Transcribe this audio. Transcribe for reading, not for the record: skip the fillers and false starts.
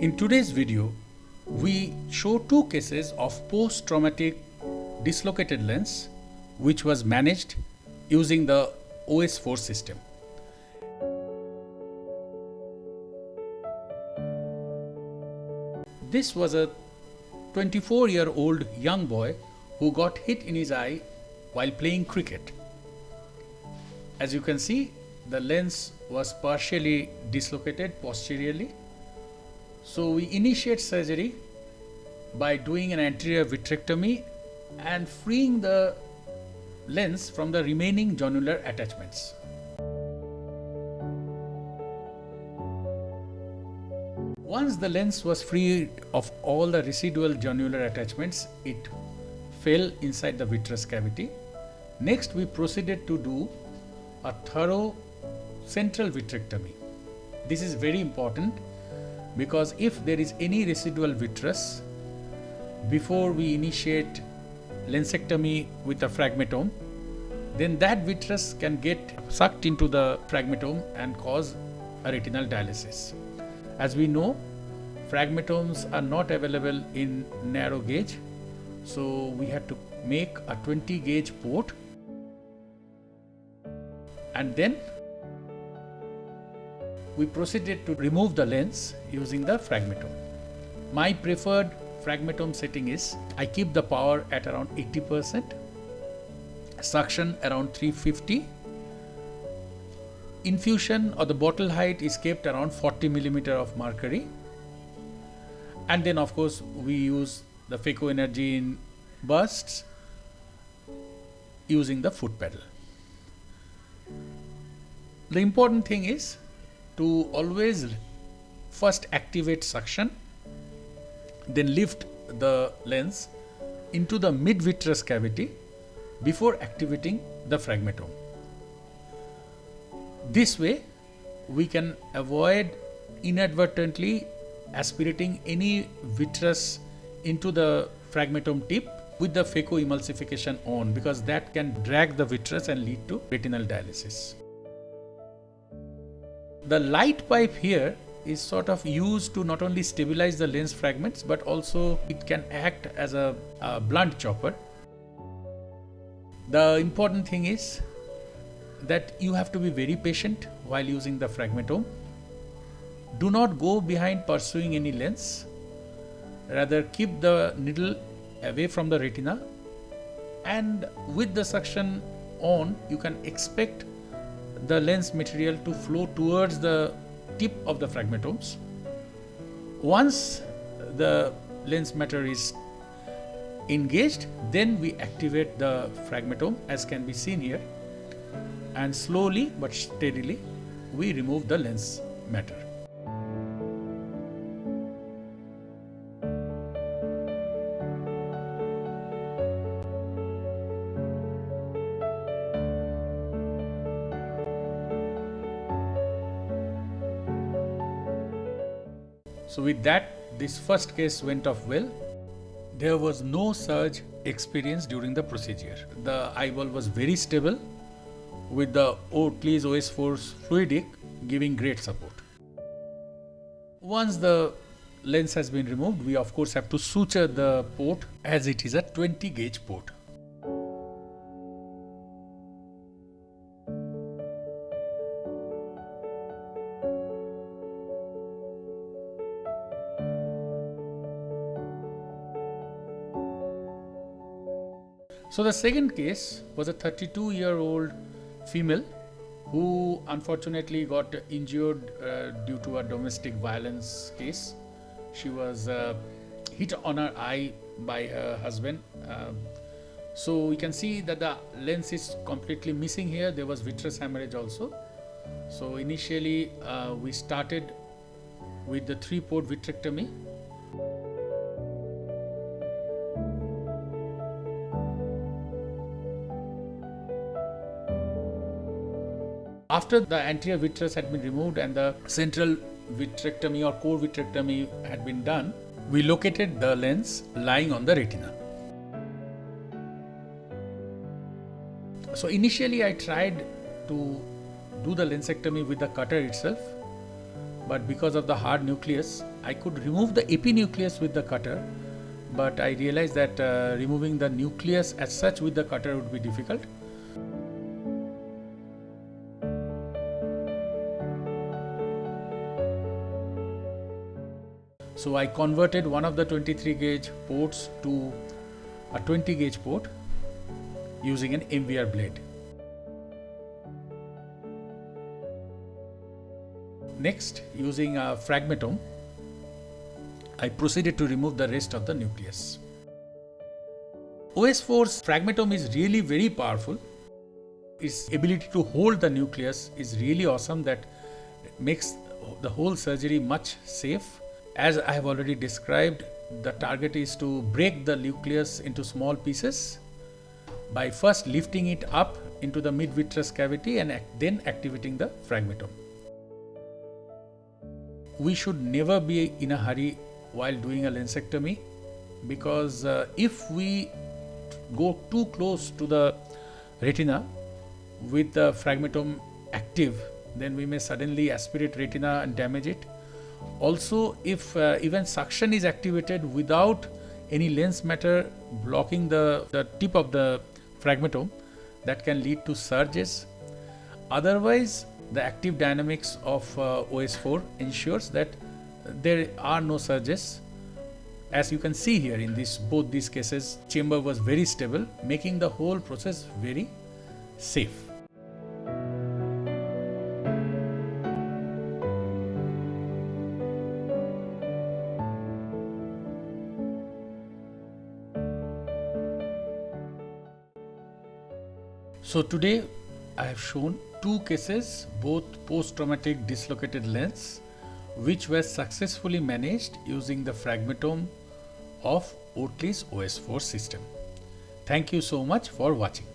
In today's video, we show two cases of post-traumatic dislocated lens which was managed using the OS4 system. This was a 24-year-old young boy who got hit in his eye while playing cricket. As you can see, the lens was partially dislocated posteriorly. So we initiate surgery by doing an anterior vitrectomy and freeing the lens from the remaining jonular attachments. Once the lens was freed of all the residual jonular attachments, it fell inside the vitreous cavity. Next, we proceeded to do a thorough central vitrectomy. This is very important because if there is any residual vitreous, before we initiate lensectomy with a fragmatome, then that vitreous can get sucked into the fragmatome and cause a retinal dialysis. As we know, fragmatomes are not available in narrow gauge, so we had to make a 20 gauge port, and then we proceeded to remove the lens using the fragmatome. My preferred fragmatome setting is I keep the power at around 80%, suction around 350, infusion or the bottle height is kept around 40 mm of mercury, and then of course we use the phaco energy in bursts using the foot pedal. The important thing is to always first activate suction, then lift the lens into the mid-vitreous cavity before activating the fragmatome. This way, we can avoid inadvertently aspirating any vitreous into the fragmatome tip with the phacoemulsification on, because that can drag the vitreous and lead to retinal dialysis. The light pipe here is sort of used to not only stabilize the lens fragments, but also it can act as a blunt chopper. The important thing is that you have to be very patient while using the fragmatome. Do not go behind pursuing any lens. Rather, keep the needle away from the retina, and with the suction on, you can expect the lens material to flow towards the tip of the fragmatomes. Once the lens matter is engaged, then we activate the fragmatome, as can be seen here, and slowly but steadily we remove the lens matter. So with that, this first case went off well. There was no surge experienced during the procedure. The eyeball was very stable with the Oakley's OS4's fluidic giving great support. Once the lens has been removed, we of course have to suture the port, as it is a 20 gauge port. So the second case was a 32-year-old female who unfortunately got injured due to a domestic violence case. She was hit on her eye by her husband. So you can see that the lens is completely missing here. There was vitreous hemorrhage also. So initially we started with the 3-port vitrectomy. After the anterior vitreous had been removed and the central vitrectomy or core vitrectomy had been done, we located the lens lying on the retina. So initially I tried to do the lensectomy with the cutter itself, but because of the hard nucleus, I could remove the epinucleus with the cutter, but I realized that removing the nucleus as such with the cutter would be difficult. So I converted one of the 23 gauge ports to a 20 gauge port using an MVR blade. Next, using a Fragmatome, I proceeded to remove the rest of the nucleus. OS4's Fragmatome is really very powerful. Its ability to hold the nucleus is really awesome, that makes the whole surgery much safe. As I have already described, the target is to break the nucleus into small pieces by first lifting it up into the mid-vitreous cavity and then activating the Fragmatome. We should never be in a hurry while doing a lensectomy, because if we go too close to the retina with the Fragmatome active, then we may suddenly aspirate retina and damage it. Also, if even suction is activated without any lens matter blocking the tip of the Fragmatome, that can lead to surges. Otherwise, the active dynamics of OS4 ensures that there are no surges. As you can see here in both these cases, chamber was very stable, making the whole process very safe. So today I have shown two cases, both post-traumatic dislocated lens, which were successfully managed using the Fragmatome of Oatley's OS4 system. Thank you so much for watching.